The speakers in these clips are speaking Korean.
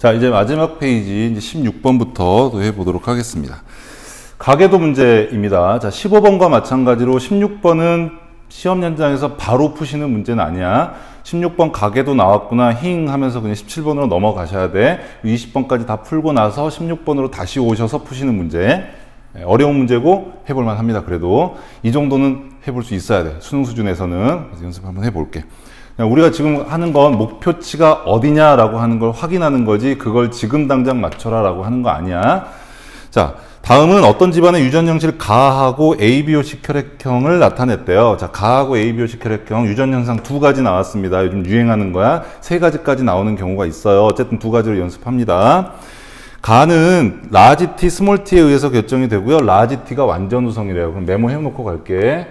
자, 이제 마지막 페이지 이제 16번부터 또 해보도록 하겠습니다. 가계도 문제입니다. 자, 15번과 마찬가지로 16번은 시험 현장에서 바로 푸시는 문제는 아니야. 16번 가계도 나왔구나 힝 하면서 그냥 17번으로 넘어가셔야 돼. 20번까지 다 풀고 나서 16번으로 다시 오셔서 푸시는 문제. 어려운 문제고 해볼만 합니다. 그래도 이 정도는 해볼 수 있어야 돼. 수능 수준에서는. 그래서 연습 한번 해볼게. 우리가 지금 하는 건 목표치가 어디냐라고 하는 걸 확인하는 거지 그걸 지금 당장 맞춰라 라고 하는 거 아니야. 자, 다음은 어떤 집안의 유전형실 가하고 ABO식 혈액형을 나타냈대요. 자, 가하고 ABO식 혈액형 유전현상 두 가지 나왔습니다. 요즘 유행하는 거야. 세 가지까지 나오는 경우가 있어요. 어쨌든 두 가지로 연습합니다. 가는 라지 T, 스몰 T에 의해서 결정이 되고요. 라지 T가 완전 우성이래요. 그럼 메모해 놓고 갈게.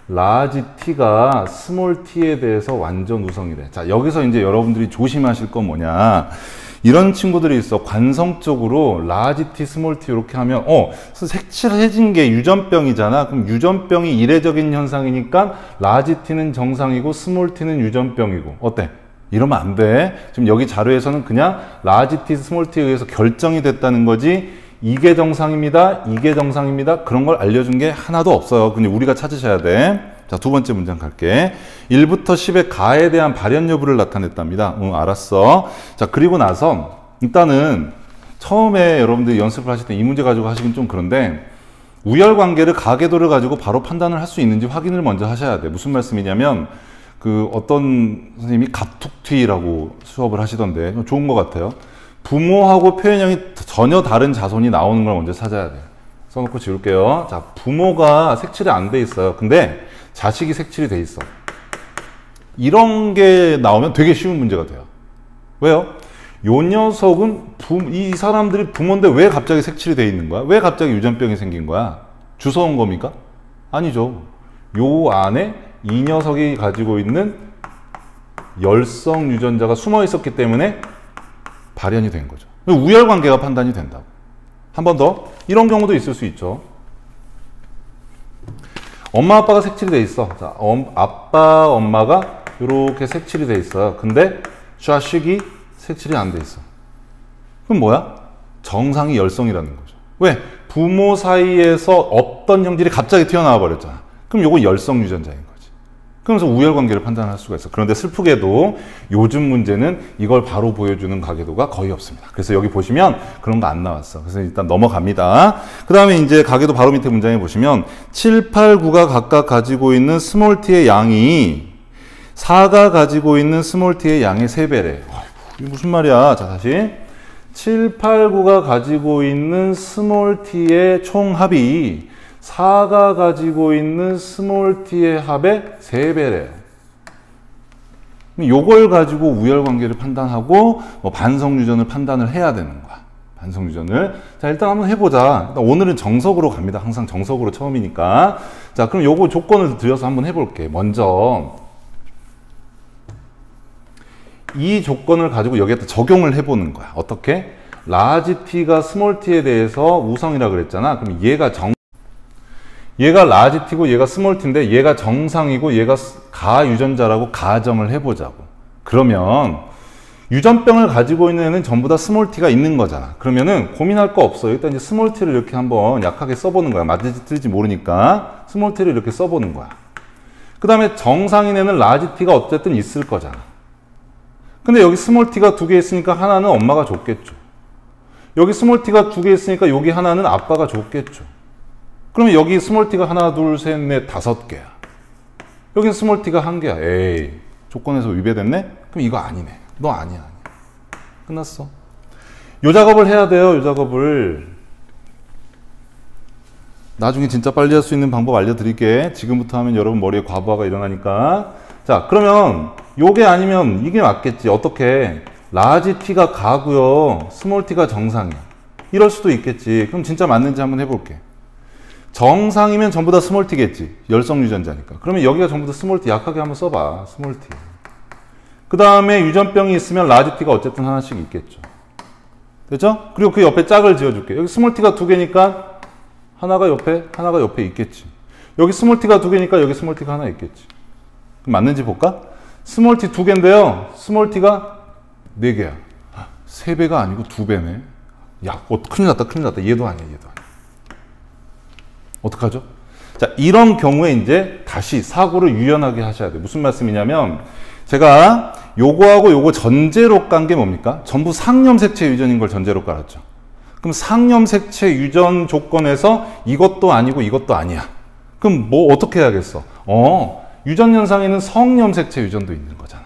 라지 T가 스몰 T에 대해서 완전 우성이래. 자, 여기서 이제 여러분들이 조심하실 건 뭐냐. 이런 친구들이 있어. 관성적으로 라지 T, 스몰 T 이렇게 하면 색칠해진 게 유전병이잖아. 그럼 유전병이 이례적인 현상이니까 라지 T는 정상이고 스몰 T는 유전병이고. 어때? 이러면 안 돼. 지금 여기 자료에서는 그냥 라지 T, 스몰 T에 의해서 결정이 됐다는 거지 이게 정상입니다. 이게 정상입니다. 그런 걸 알려준 게 하나도 없어요. 근데 우리가 찾으셔야 돼. 자, 두 번째 문장 갈게. 1부터 10의 가에 대한 발현 여부를 나타냈답니다. 응, 알았어. 자, 그리고 나서 일단은 처음에 여러분들이 연습을 하실 때 이 문제 가지고 하시긴 좀 그런데 우열관계를 가계도를 가지고 바로 판단을 할 수 있는지 확인을 먼저 하셔야 돼. 무슨 말씀이냐면 그 어떤 선생님이 갑툭튀라고 수업을 하시던데 좋은 것 같아요. 부모하고 표현형이 전혀 다른 자손이 나오는 걸 먼저 찾아야 돼요. 써놓고 지울게요. 자, 부모가 색칠이 안 돼 있어요. 근데 자식이 색칠이 돼 있어. 이런 게 나오면 되게 쉬운 문제가 돼요. 왜요? 요 녀석은 이 사람들이 부모인데 왜 갑자기 색칠이 돼 있는 거야? 왜 갑자기 유전병이 생긴 거야? 주워온 겁니까? 아니죠. 요 안에 이 녀석이 가지고 있는 열성 유전자가 숨어 있었기 때문에 발현이 된 거죠. 우열관계가 판단이 된다고. 한 번 더. 이런 경우도 있을 수 있죠. 엄마 아빠가 색칠이 돼 있어. 자, 아빠 엄마가 이렇게 색칠이 돼 있어요. 근데 자식이 색칠이 안 돼 있어. 그럼 뭐야? 정상이 열성이라는 거죠. 왜? 부모 사이에서 없던 형질이 갑자기 튀어나와 버렸잖아. 그럼 요거 열성 유전자인 거지. 그러면서 우열관계를 판단할 수가 있어. 그런데 슬프게도 요즘 문제는 이걸 바로 보여주는 가계도가 거의 없습니다. 그래서 여기 보시면 그런 거 안 나왔어. 그래서 일단 넘어갑니다. 그 다음에 이제 가계도 바로 밑에 문장에 보시면 7, 8, 9가 각각 가지고 있는 스몰 t의 양이 4가 가지고 있는 스몰 t의 양의 3배래. 이게 무슨 말이야? 자, 다시. 7, 8, 9가 가지고 있는 스몰 t의 총합이 4가 가지고 있는 스몰 t의 합의 3배래요. 요걸 가지고 우열관계를 판단하고 반성유전을 판단을 해야 되는 거야. 반성유전을. 자, 일단 한번 해보자. 일단 오늘은 정석으로 갑니다. 항상 정석으로 처음이니까. 자, 그럼 요거 조건을 들여서 한번 해볼게. 먼저 이 조건을 가지고 여기에다 적용을 해보는 거야. 어떻게? 라지 t가 스몰 t에 대해서 우성이라 그랬잖아. 그럼 얘가 라지 t고 얘가 스몰 t인데 얘가 정상이고 얘가 가 유전자라고 가정을 해보자고. 그러면 유전병을 가지고 있는 애는 전부 다 스몰 t가 있는 거잖아. 그러면은 고민할 거 없어. 일단 이제 스몰 t를 이렇게 한번 약하게 써보는 거야. 맞을지 틀릴지 모르니까 스몰 t를 이렇게 써보는 거야. 그 다음에 정상인 애는 라지 t가 어쨌든 있을 거잖아. 근데 여기 스몰 t가 2개 있으니까 하나는 엄마가 줬겠죠. 여기 스몰 t가 2개 있으니까 여기 하나는 아빠가 줬겠죠. 그러면 여기 스몰 t가 하나, 둘, 셋, 넷, 5개야. 여긴 스몰 t가 1개야. 에이, 조건에서 위배됐네? 그럼 이거 아니네. 너 아니야. 끝났어. 요 작업을 해야 돼요. 요 작업을. 나중에 진짜 빨리 할 수 있는 방법 알려드릴게. 지금부터 하면 여러분 머리에 과부하가 일어나니까. 자, 그러면 요게 아니면 이게 맞겠지. 어떻게? 라지 t가 가고요. 스몰 t가 정상이야. 이럴 수도 있겠지. 그럼 진짜 맞는지 한번 해볼게. 정상이면 전부 다 스몰 t겠지. 열성 유전자니까. 그러면 여기가 전부 다 스몰 t. 약하게 한번 써봐. 스몰 t. 그 다음에 유전병이 있으면 라지 t가 어쨌든 하나씩 있겠죠. 됐죠? 그리고 그 옆에 짝을 지어줄게. 여기 스몰 t가 2개니까 하나가 옆에 있겠지. 여기 스몰 t가 2개니까 여기 스몰 t가 하나 있겠지. 그럼 맞는지 볼까? 스몰 t 2개인데요. 스몰 t가 4개야. 3배가 아니고 2배네. 야, 큰일 났다, 큰일 났다. 얘도 아니야, 얘도 아니야. 어떡하죠? 자, 이런 경우에 이제 다시 사고를 유연하게 하셔야 돼요. 무슨 말씀이냐면, 제가 요거하고 요거 전제로 깐 게 뭡니까? 전부 상염색체 유전인 걸 전제로 깔았죠. 그럼 상염색체 유전 조건에서 이것도 아니고 이것도 아니야. 그럼 뭐 어떻게 해야겠어? 유전 현상에는 성염색체 유전도 있는 거잖아.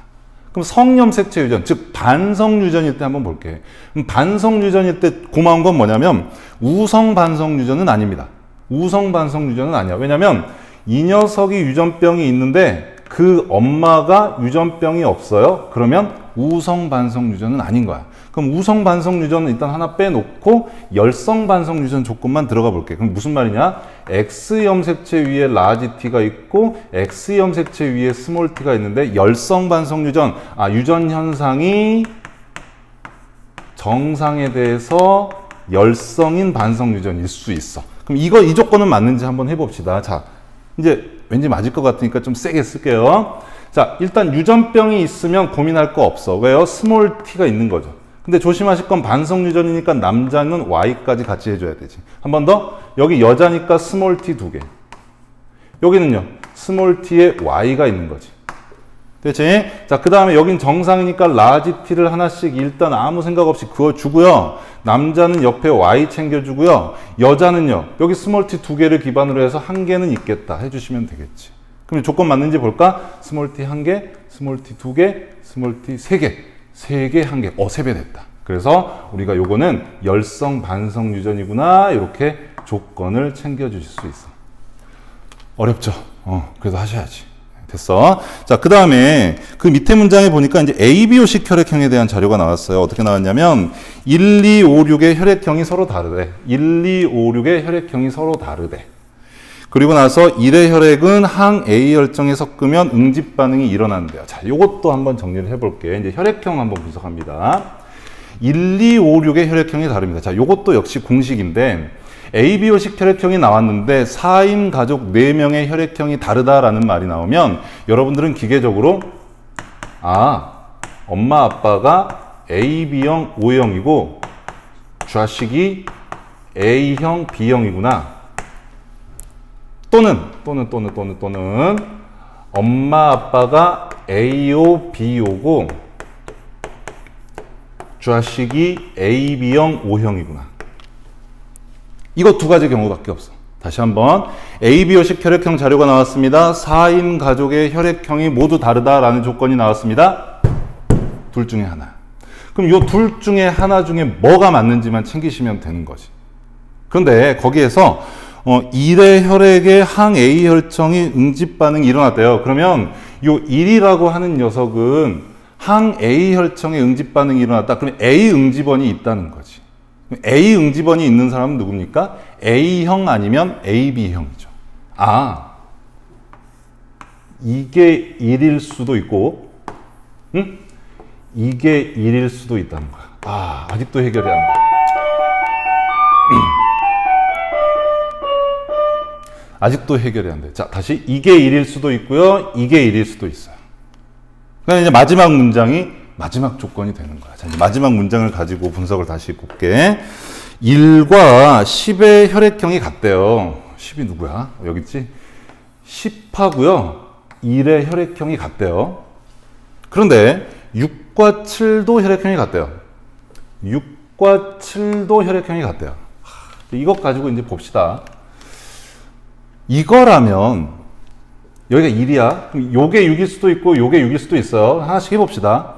그럼 성염색체 유전, 즉 반성 유전일 때 한번 볼게. 그럼 반성 유전일 때 고마운 건 뭐냐면 우성 반성 유전은 아닙니다. 우성 반성 유전은 아니야. 왜냐면 이 녀석이 유전병이 있는데 그 엄마가 유전병이 없어요. 그러면 우성 반성 유전은 아닌 거야. 그럼 우성 반성 유전은 일단 하나 빼놓고 열성 반성 유전 조건만 들어가 볼게. 그럼 무슨 말이냐? X 염색체 위에 라지 T가 있고 X 염색체 위에 스몰 T가 있는데 열성 반성 유전, 유전 현상이 정상에 대해서 열성인 반성 유전일 수 있어. 그럼 이 조건은 맞는지 한번 해봅시다. 자, 이제 왠지 맞을 것 같으니까 좀 세게 쓸게요. 자, 일단 유전병이 있으면 고민할 거 없어. 왜요? 스몰 t가 있는 거죠. 근데 조심하실 건 반성 유전이니까 남자는 Y까지 같이 해줘야 되지. 한 번 더. 여기 여자니까 스몰 t 2개. 여기는요. 스몰 t에 Y가 있는 거지. 됐지? 자, 그 다음에 여긴 정상이니까 라지 t를 하나씩 일단 아무 생각 없이 그어주고요. 남자는 옆에 Y 챙겨주고요. 여자는요. 여기 스몰 t 2개를 기반으로 해서 한 개는 있겠다 해주시면 되겠지. 그럼 조건 맞는지 볼까? 스몰 t 1개, 스몰 t 2개, 스몰 t 3개. 3개, 1개. 3배 됐다. 그래서 우리가 요거는 열성 반성 유전이구나. 이렇게 조건을 챙겨주실 수 있어. 어렵죠? 그래도 하셔야지. 됐어. 자, 그 다음에 그 밑에 문장에 보니까 이제 ABO식 혈액형에 대한 자료가 나왔어요. 어떻게 나왔냐면 1, 2, 5, 6의 혈액형이 서로 다르대. 1, 2, 5, 6의 혈액형이 서로 다르대. 그리고 나서 1의 혈액은 항 A 혈정에 섞으면 응집 반응이 일어난대요. 자, 요것도 한번 정리를 해볼게. 이제 혈액형 한번 분석합니다. 1, 2, 5, 6의 혈액형이 다릅니다. 자, 요것도 역시 공식인데 ABO식 혈액형이 나왔는데 4인 가족 4명의 혈액형이 다르다라는 말이 나오면 여러분들은 기계적으로 엄마 아빠가 AB형, O형이고 좌식이 A형, B형이구나. 또는 엄마 아빠가 AO, BO고 좌식이 AB형, O형이구나. 이거 두 가지 경우밖에 없어. 다시 한번 ABO식 혈액형 자료가 나왔습니다. 4인 가족의 혈액형이 모두 다르다라는 조건이 나왔습니다. 둘 중에 하나. 그럼 이 둘 중에 하나 중에 뭐가 맞는지만 챙기시면 되는 거지. 그런데 거기에서 1의 혈액에 항 A 혈청이 응집 반응이 일어났대요. 그러면 이 1이라고 하는 녀석은 항 A 혈청의 응집 반응이 일어났다. 그러면 A 응집원이 있다는 거지. A 응집원이 있는 사람은 누굽니까? A형 아니면 AB형이죠. 이게 1일 수도 있고, 이게 1일 수도 있다는 거야. 아직도 해결이 안 돼. 아직도 해결이 안 돼. 자, 다시 이게 1일 수도 있고요. 이게 1일 수도 있어요. 그러니까 이제 마지막 문장이 마지막 조건이 되는 거야. 자, 이제 마지막 문장을 가지고 분석을 다시 볼게. 1과 10의 혈액형이 같대요. 10이 누구야? 여기 있지? 10하고요. 1의 혈액형이 같대요. 그런데 6과 7도 혈액형이 같대요. 6과 7도 혈액형이 같대요. 이것 가지고 이제 봅시다. 이거라면 여기가 1이야. 그럼 요게 6일 수도 있고 요게 6일 수도 있어요. 하나씩 해봅시다.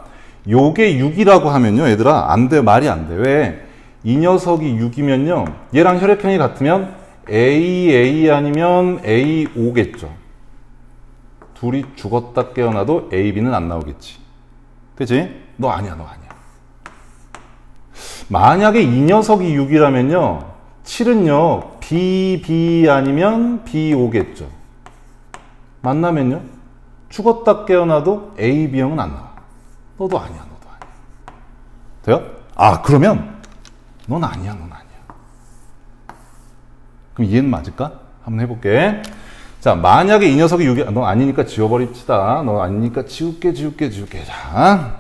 요게 6이라고 하면요. 얘들아 안 돼. 말이 안 돼. 왜? 이 녀석이 6이면요. 얘랑 혈액형이 같으면 AA 아니면 AO겠죠. 둘이 죽었다 깨어나도 AB는 안 나오겠지. 그치? 너 아니야. 만약에 이 녀석이 6이라면요. 7은요. BB 아니면 BO겠죠. 만나면요. 죽었다 깨어나도 AB형은 안 나와. 너도 아니야. 돼요? 그러면 넌 아니야. 그럼 이해는 맞을까? 한번 해볼게. 자, 만약에 이 녀석이 6이, 너 아니니까 지워버립시다. 너 아니니까 지울게. 자,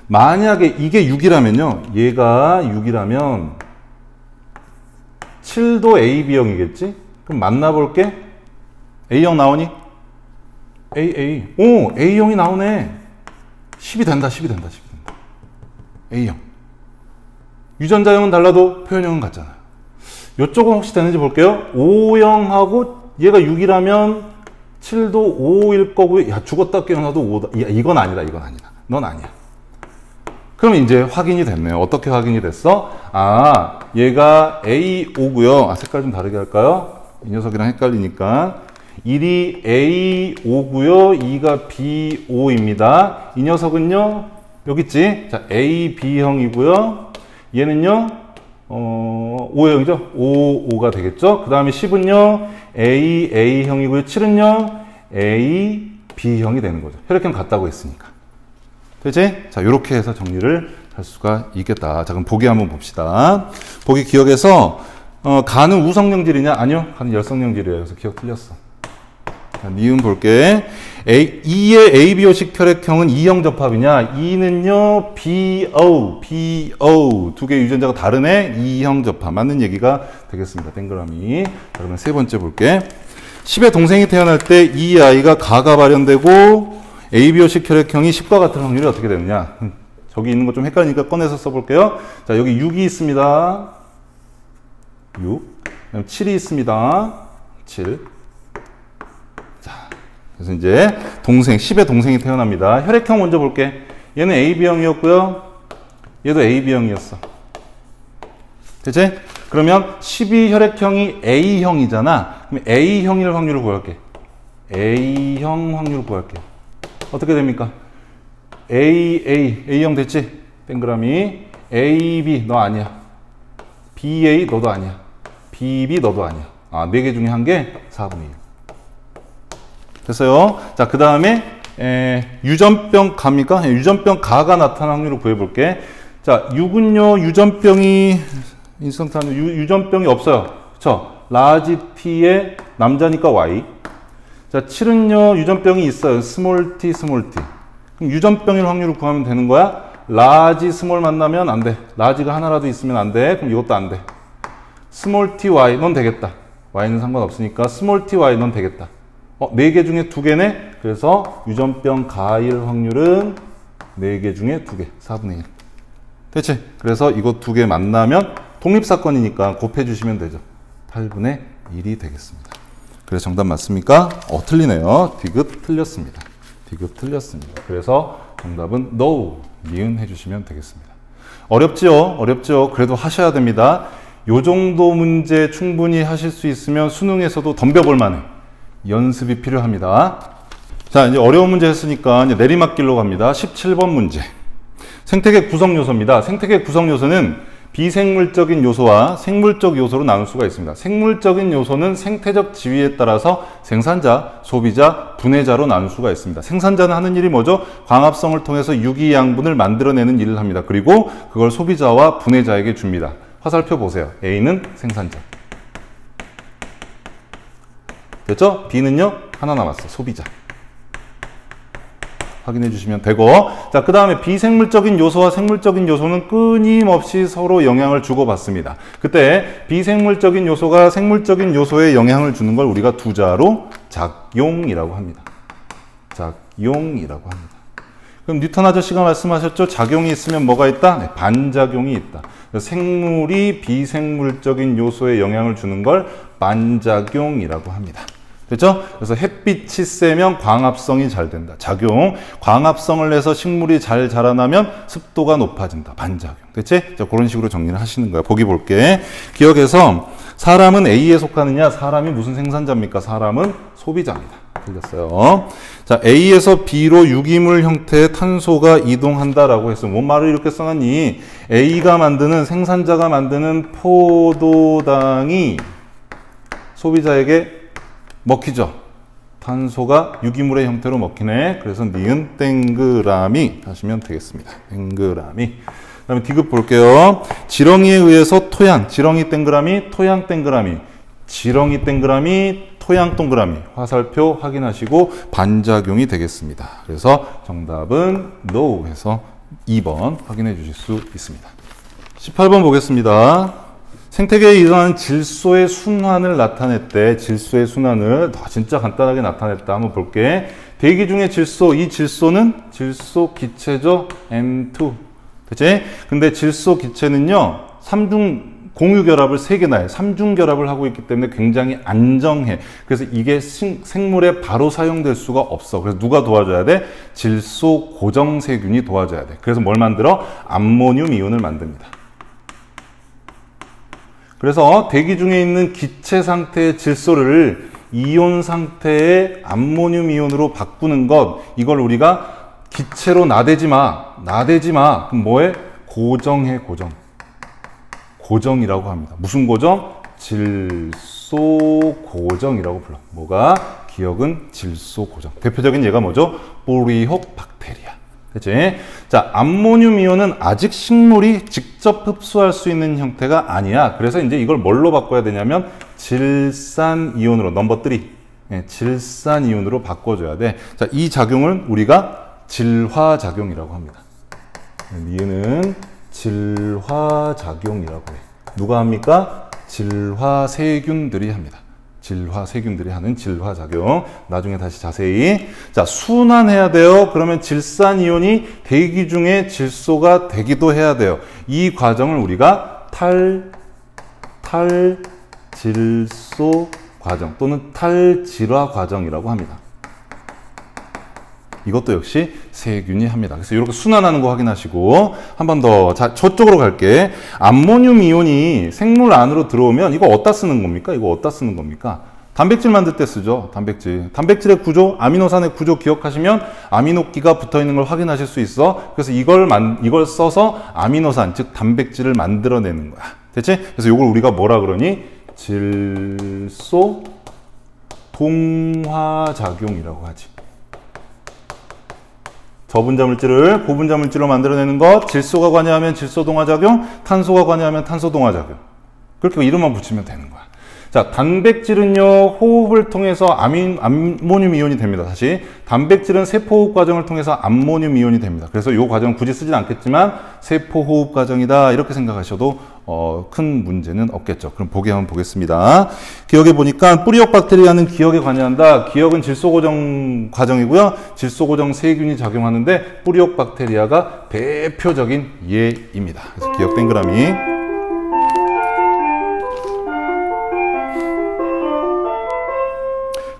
만약에 이게 6이라면요. 얘가 6이라면 7도 AB형이겠지? 그럼 만나볼게. A형 나오니? 오, A형이 나오네. 10이 된다, 10이 된다, 10이 된다. A형. 유전자형은 달라도 표현형은 같잖아요. 이쪽은 혹시 되는지 볼게요. O형하고 얘가 6이라면 7도 5일 거고요. 야, 죽었다 깨어나도 5다. 야, 이건 아니다, 이건 아니다. 넌 아니야. 그럼 이제 확인이 됐네요. 어떻게 확인이 됐어? 아, 얘가 A5고요. 아, 색깔 좀 다르게 할까요? 이 녀석이랑 헷갈리니까. 1이 A5고요. 2가 B5입니다. 이 녀석은요, 여기 있지? 자, AB형이고요. 얘는요, O형이죠? O5가 되겠죠? 그 다음에 10은요, AA형이고요. 7은요, AB형이 되는 거죠. 혈액형 같다고 했으니까. 되지? 자, 요렇게 해서 정리를 할 수가 있겠다. 자, 그럼 보기 한번 봅시다. 보기 기억에서, 가는 우성령질이냐? 아니요. 가는 열성령질이에요. 그래서 기억 틀렸어. 자, 니은 볼게. E의 ABO식 혈액형은 E형 접합이냐? E는요, BO. 두 개의 유전자가 다르네? E형 접합. 맞는 얘기가 되겠습니다. 동그라미. 자, 그러면 세 번째 볼게. 10의 동생이 태어날 때 이 아이가 가가 발현되고 ABO식 혈액형이 10과 같은 확률이 어떻게 되느냐? 저기 있는 거 좀 헷갈리니까 꺼내서 써볼게요. 자, 여기 6이 있습니다. 6. 7이 있습니다. 7. 자, 그래서 이제 동생, 10의 동생이 태어납니다. 혈액형 먼저 볼게. 얘는 AB형이었고요. 얘도 AB형이었어. 되지? 그러면 12 혈액형이 A형이잖아. 그럼 A형일 확률을 구할게. A형 확률을 구할게. 어떻게 됩니까? A형 됐지? 동그라미. AB 너 아니야. BA 너도 아니야. BB 너도 아니야. 아, 4개 중에 한 개 4분의 1. 됐어요? 자, 그 다음에 유전병 가입니까? 유전병 가가 나타난 확률을 구해볼게. 자, 6은요 유전병이 인성탄 유전병이 없어요. 그쵸? 라지 T의 남자니까 Y. 자, 7은요 유전병이 있어요. 스몰 t, 스몰 t. 그럼 유전병일 확률을 구하면 되는 거야. 라지, 스몰 만나면 안 돼. 라지가 하나라도 있으면 안 돼. 그럼 이것도 안 돼. 스몰 t, y 넌 되겠다. y는 상관없으니까 스몰 t, y 넌 되겠다. 4개 중에 2개네. 그래서 유전병 가일 확률은 4개 중에 2개. 4분의 1. 됐지? 그래서 이거 2개 만나면 독립사건이니까 곱해주시면 되죠. 8분의 1이 되겠습니다. 그래서 정답 맞습니까? 틀리네요. 디귿 틀렸습니다. 디귿 틀렸습니다. 그래서 정답은 no, 니은 해주시면 되겠습니다. 어렵지요? 어렵죠? 그래도 하셔야 됩니다. 요 정도 문제 충분히 하실 수 있으면 수능에서도 덤벼볼 만해. 연습이 필요합니다. 자, 이제 어려운 문제 했으니까 이제 내리막길로 갑니다. 17번 문제. 생태계 구성 요소입니다. 생태계 구성 요소는 비생물적인 요소와 생물적 요소로 나눌 수가 있습니다. 생물적인 요소는 생태적 지위에 따라서 생산자, 소비자, 분해자로 나눌 수가 있습니다. 생산자는 하는 일이 뭐죠? 광합성을 통해서 유기양분을 만들어내는 일을 합니다. 그리고 그걸 소비자와 분해자에게 줍니다. 화살표 보세요. A는 생산자. 됐죠? B는요? 하나 남았어. 소비자. 확인해 주시면 되고, 자, 그 다음에 비생물적인 요소와 생물적인 요소는 끊임없이 서로 영향을 주고받습니다. 그때 비생물적인 요소가 생물적인 요소에 영향을 주는 걸 우리가 두 자로 작용이라고 합니다. 작용이라고 합니다. 그럼 뉴턴 아저씨가 말씀하셨죠? 작용이 있으면 뭐가 있다? 네, 반작용이 있다. 생물이 비생물적인 요소에 영향을 주는 걸 반작용이라고 합니다. 됐죠? 그래서 햇빛이 세면 광합성이 잘 된다. 작용. 광합성을 내서 식물이 잘 자라나면 습도가 높아진다. 반작용. 됐지? 자, 그런 식으로 정리를 하시는 거야. 보기 볼게. 기억해서 사람은 A에 속하느냐? 사람이 무슨 생산자입니까? 사람은 소비자입니다. 틀렸어요. 자, A에서 B로 유기물 형태의 탄소가 이동한다라고 했어. 뭔 말을 이렇게 써놨니? A가 만드는, 생산자가 만드는 포도당이 소비자에게 먹히죠. 탄소가 유기물의 형태로 먹히네. 그래서 니은 땡그라미 하시면 되겠습니다. 땡그라미. 그 다음에 디귿 볼게요. 지렁이에 의해서 토양, 지렁이 땡그라미, 토양 땡그라미, 지렁이 땡그라미, 토양 동그라미. 화살표 확인하시고 반작용이 되겠습니다. 그래서 정답은 no 해서 2번 확인해 주실 수 있습니다. 18번 보겠습니다. 생태계에 일어나는 질소의 순환을 나타냈대. 질소의 순환을 진짜 간단하게 나타냈다. 한번 볼게. 대기 중의 질소, 이 질소는 질소 기체죠. N2. 그치? 근데 질소 기체는요, 공유결합을 3개나 해. 3중결합을 하고 있기 때문에 굉장히 안정해. 그래서 이게 생물에 바로 사용될 수가 없어. 그래서 누가 도와줘야 돼? 질소 고정세균이 도와줘야 돼. 그래서 뭘 만들어? 암모늄 이온을 만듭니다. 그래서 대기 중에 있는 기체 상태의 질소를 이온 상태의 암모늄 이온으로 바꾸는 것, 이걸 우리가 기체로 나대지 마. 그럼 뭐해? 고정해, 고정. 고정이라고 합니다. 무슨 고정? 질소 고정이라고 불러. 뭐가? 기억은 질소 고정. 대표적인 예가 뭐죠? 보리옥 박테리아. 그치? 자, 암모늄 이온은 아직 식물이 직접 흡수할 수 있는 형태가 아니야. 그래서 이제 이걸 뭘로 바꿔야 되냐면 질산 이온으로, 넘버 3. 질산 이온으로 바꿔줘야 돼. 자, 이 작용을 우리가 질화작용이라고 합니다. 니은은 질화작용이라고 해. 누가 합니까? 질화세균들이 합니다. 질화세균들이 하는 질화작용. 나중에 다시 자세히. 자, 순환해야 돼요. 그러면 질산이온이 대기 중에 질소가 되기도 해야 돼요. 이 과정을 우리가 탈질소 과정 또는 탈질화 과정이라고 합니다. 이것도 역시 세균이 합니다. 그래서 이렇게 순환하는 거 확인하시고, 한 번 더. 자, 저쪽으로 갈게. 암모늄 이온이 생물 안으로 들어오면 이거 어디다 쓰는 겁니까? 이거 어디다 쓰는 겁니까? 단백질 만들 때 쓰죠. 단백질. 단백질의 구조, 아미노산의 구조 기억하시면 아미노기가 붙어 있는 걸 확인하실 수 있어. 그래서 이걸 써서 아미노산, 즉 단백질을 만들어내는 거야. 됐지? 그래서 이걸 우리가 뭐라 그러니? 질소 동화작용이라고 하지. 저분자 물질을 고분자 물질로 만들어내는 것, 질소가 관여하면 질소 동화작용, 탄소가 관여하면 탄소 동화작용. 그렇게 이름만 붙이면 되는 거야. 자, 단백질은요, 호흡을 통해서 암모늄 이온이 됩니다. 다시. 단백질은 세포호흡 과정을 통해서 암모늄 이온이 됩니다. 그래서 이 과정은 굳이 쓰진 않겠지만, 세포호흡 과정이다. 이렇게 생각하셔도 큰 문제는 없겠죠. 그럼 보기 한번 보겠습니다. 기억해 보니까 뿌리옥 박테리아는 기억에 관여한다. 기억은 질소 고정 과정이고요. 질소 고정 세균이 작용하는데 뿌리옥 박테리아가 대표적인 예입니다. 그래서 기억 동그라미.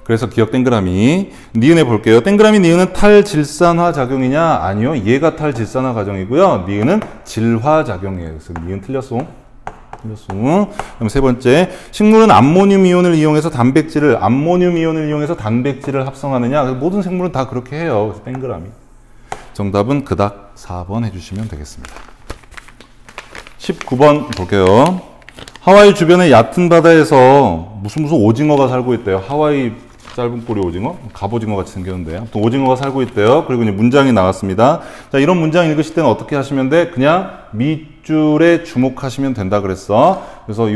그래서 기억 동그라미. 니은해 볼게요. 동그라미 니은은 탈질산화 작용이냐? 아니요. 얘가 탈질산화 과정이고요. 니은은 질화작용이에요. 그래서 니은 틀렸어. 그럼 세 번째. 식물은 암모늄 이온을 이용해서 단백질을 합성하느냐? 모든 생물은 다 그렇게 해요. 그래서 동그라미. 정답은 그닥 4번 해주시면 되겠습니다. 19번 볼게요. 하와이 주변의 얕은 바다에서 무슨 오징어가 살고 있대요. 하와이 짧은 꼬리 오징어? 갑오징어 같이 생겼는데. 아무튼 오징어가 살고 있대요. 그리고 이제 문장이 나왔습니다. 자, 이런 문장 읽으실 때는 어떻게 하시면 돼? 그냥 밑줄에 주목하시면 된다 그랬어. 그래서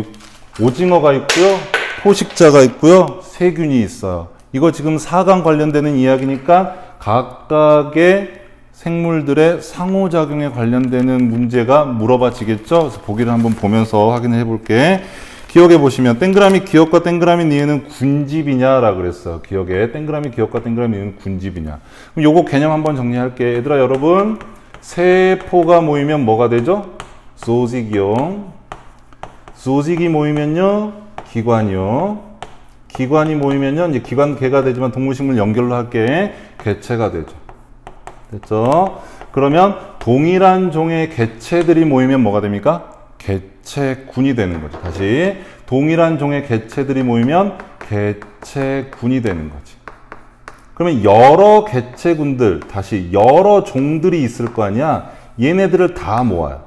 오징어가 있고요. 포식자가 있고요. 세균이 있어요. 이거 지금 4강 관련되는 이야기니까 각각의 생물들의 상호작용에 관련되는 문제가 물어봐지겠죠? 그래서 보기를 한번 보면서 확인해 볼게. 기억해 보시면 동그라미 기억과 동그라미 니은은 군집이냐라고 그랬어. 기억에 동그라미 기억과 동그라미 니은은 군집이냐. 그럼 요거 개념 한번 정리할게. 얘들아 여러분, 세포가 모이면 뭐가 되죠? 조직이요. 조직이 모이면요 기관이요. 기관이 모이면요 이제 기관 개가 되지만 동물식물 연결로 할게. 개체가 되죠. 됐죠? 그러면 동일한 종의 개체들이 모이면 뭐가 됩니까? 개체군이 되는 거죠. 다시. 동일한 종의 개체들이 모이면 개체군이 되는 거지. 그러면 여러 개체군들, 다시 여러 종들이 있을 거 아니야? 얘네들을 다 모아요.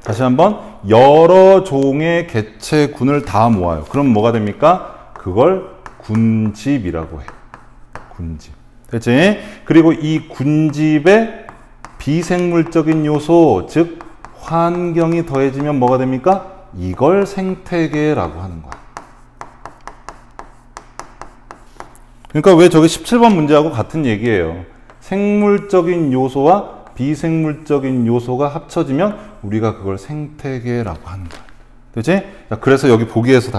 다시 한번 여러 종의 개체군을 다 모아요. 그럼 뭐가 됩니까? 그걸 군집이라고 해. 군집. 됐지? 그리고 이 군집에 비생물적인 요소, 즉 환경이 더해지면 뭐가 됩니까? 이걸 생태계라고 하는 거야. 그러니까 왜 저게 17번 문제하고 같은 얘기예요. 생물적인 요소와 비생물적인 요소가 합쳐지면 우리가 그걸 생태계라고 하는 거야. 그렇지? 자, 그래서 여기 보기에서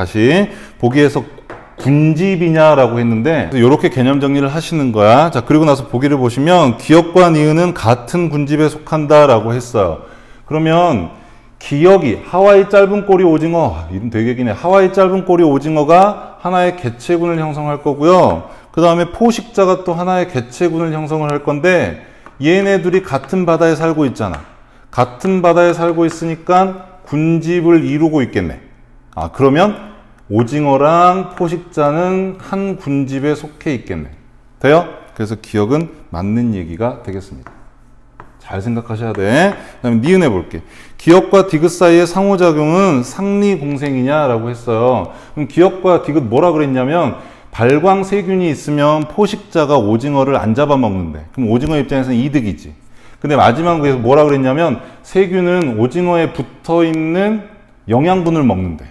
군집이냐라고 했는데 이렇게 개념 정리를 하시는 거야. 자, 그리고 나서 보기를 보시면 기역과 니은은 같은 군집에 속한다라고 했어요. 그러면 기역이 하와이 짧은 꼬리 오징어, 이름 되게 기네. 하와이 짧은 꼬리 오징어가 하나의 개체군을 형성할 거고요. 그 다음에 포식자가 또 하나의 개체군을 형성을 할 건데 얘네들이 같은 바다에 살고 있잖아. 같은 바다에 살고 있으니까 군집을 이루고 있겠네. 아, 그러면 오징어랑 포식자는 한 군집에 속해 있겠네. 돼요? 그래서 기역은 맞는 얘기가 되겠습니다. 잘 생각하셔야 돼. 그 다음에 니은 해볼게. 기역과 디귿 사이의 상호작용은 상리공생이냐라고 했어요. 그럼 기역과 디귿 뭐라 그랬냐면 발광세균이 있으면 포식자가 오징어를 안 잡아먹는데 그럼 오징어 입장에서는 이득이지. 근데 마지막에 뭐라 그랬냐면 세균은 오징어에 붙어있는 영양분을 먹는데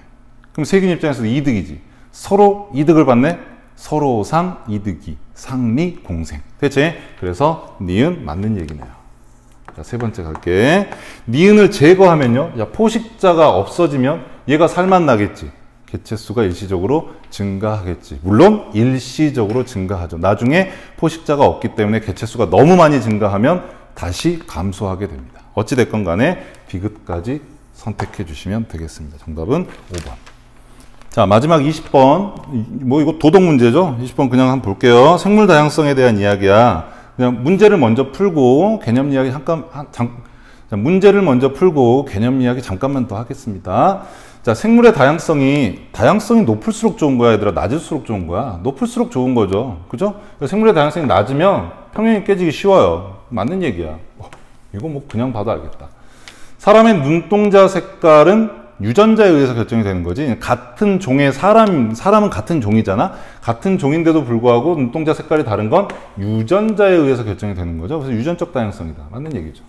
그럼 세균 입장에서도 이득이지. 서로 이득을 받네. 서로상 이득이. 상리공생. 대체 그래서 니은 맞는 얘기네요. 자, 세 번째 갈게. 니은을 제거하면요. 야, 포식자가 없어지면 얘가 살만 나겠지. 개체수가 일시적으로 증가하겠지. 물론 일시적으로 증가하죠. 나중에 포식자가 없기 때문에 개체수가 너무 많이 증가하면 다시 감소하게 됩니다. 어찌됐건 간에 디귿까지 선택해 주시면 되겠습니다. 정답은 5번. 자, 마지막 20번. 뭐 이거 도덕 문제죠? 20번 그냥 한번 볼게요. 생물 다양성에 대한 이야기야. 그냥 문제를 먼저 풀고 개념 이야기 문제를 먼저 풀고 개념 이야기 잠깐만 더 하겠습니다. 자, 생물의 다양성이 높을수록 좋은 거야, 얘들아? 낮을수록 좋은 거야? 높을수록 좋은 거죠. 그죠? 생물의 다양성이 낮으면 평형이 깨지기 쉬워요. 맞는 얘기야. 이거 뭐 그냥 봐도 알겠다. 사람의 눈동자 색깔은 유전자에 의해서 결정이 되는 거지. 같은 종의 사람은 같은 종이잖아. 같은 종인데도 불구하고 눈동자 색깔이 다른 건 유전자에 의해서 결정이 되는 거죠. 그래서 유전적 다양성이다. 맞는 얘기죠.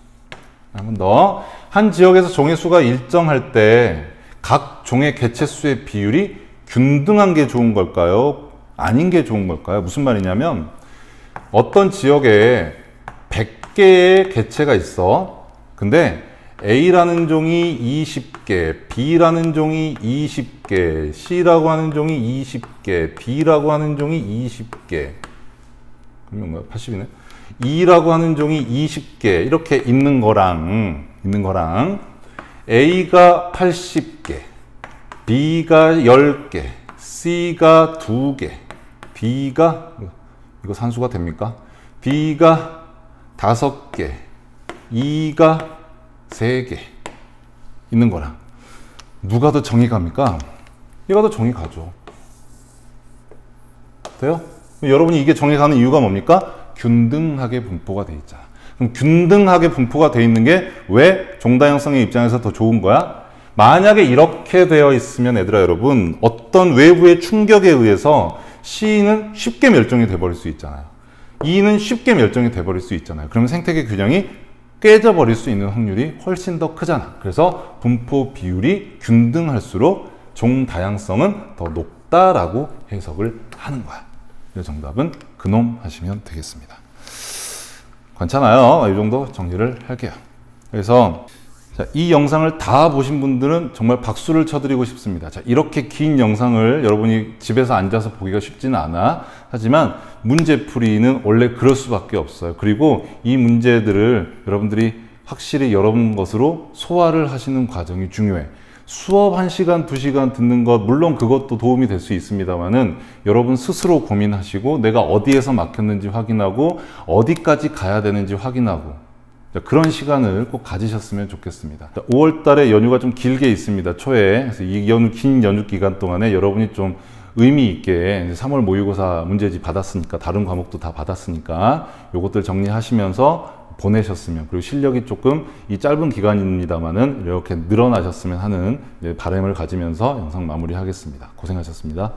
한 번 더. 한 지역에서 종의 수가 일정할 때 각 종의 개체 수의 비율이 균등한 게 좋은 걸까요? 아닌 게 좋은 걸까요? 무슨 말이냐면 어떤 지역에 100개의 개체가 있어. 근데 A라는 종이 20개, B라는 종이 20개, C라고 하는 종이 20개, B라고 하는 종이 20개. 그러면 80이네. E라고 하는 종이 20개. 이렇게 있는 거랑 A가 80개, B가 10개, C가 2개, B가, 이거 산수가 됩니까? B가 5개, E가 3개 있는 거랑 누가 더 정이 갑니까? 얘가 더 정이 가죠. 돼요? 여러분이 이게 정이 가는 이유가 뭡니까? 균등하게 분포가 돼 있잖아. 그럼 균등하게 분포가 돼 있는 게 왜 종다양성의 입장에서 더 좋은 거야? 만약에 이렇게 되어 있으면 얘들아 여러분 어떤 외부의 충격에 의해서 C는 쉽게 멸종이 돼버릴 수 있잖아요. E는 쉽게 멸종이 돼버릴 수 있잖아요. 그러면 생태계 균형이 깨져버릴 수 있는 확률이 훨씬 더 크잖아. 그래서 분포 비율이 균등할수록 종 다양성은 더 높다라고 해석을 하는 거야. 그래서 정답은 그놈 하시면 되겠습니다. 괜찮아요. 이 정도 정리를 할게요. 그래서 자, 이 영상을 다 보신 분들은 정말 박수를 쳐드리고 싶습니다. 자, 이렇게 긴 영상을 여러분이 집에서 앉아서 보기가 쉽지는 않아. 하지만 문제풀이는 원래 그럴 수밖에 없어요. 그리고 이 문제들을 여러분들이 확실히 여러분 것으로 소화를 하시는 과정이 중요해. 수업 1시간, 2시간 듣는 것 물론 그것도 도움이 될 수 있습니다만은 여러분 스스로 고민하시고 내가 어디에서 막혔는지 확인하고 어디까지 가야 되는지 확인하고 그런 시간을 꼭 가지셨으면 좋겠습니다. 5월 달에 연휴가 좀 길게 있습니다. 초에. 그래서 이 긴 연휴 기간 동안에 여러분이 좀 의미 있게 3월 모의고사 문제집 받았으니까 다른 과목도 다 받았으니까 요것들 정리하시면서 보내셨으면 그리고 실력이 조금 이 짧은 기간입니다만은 이렇게 늘어나셨으면 하는 바람을 가지면서 영상 마무리하겠습니다. 고생하셨습니다.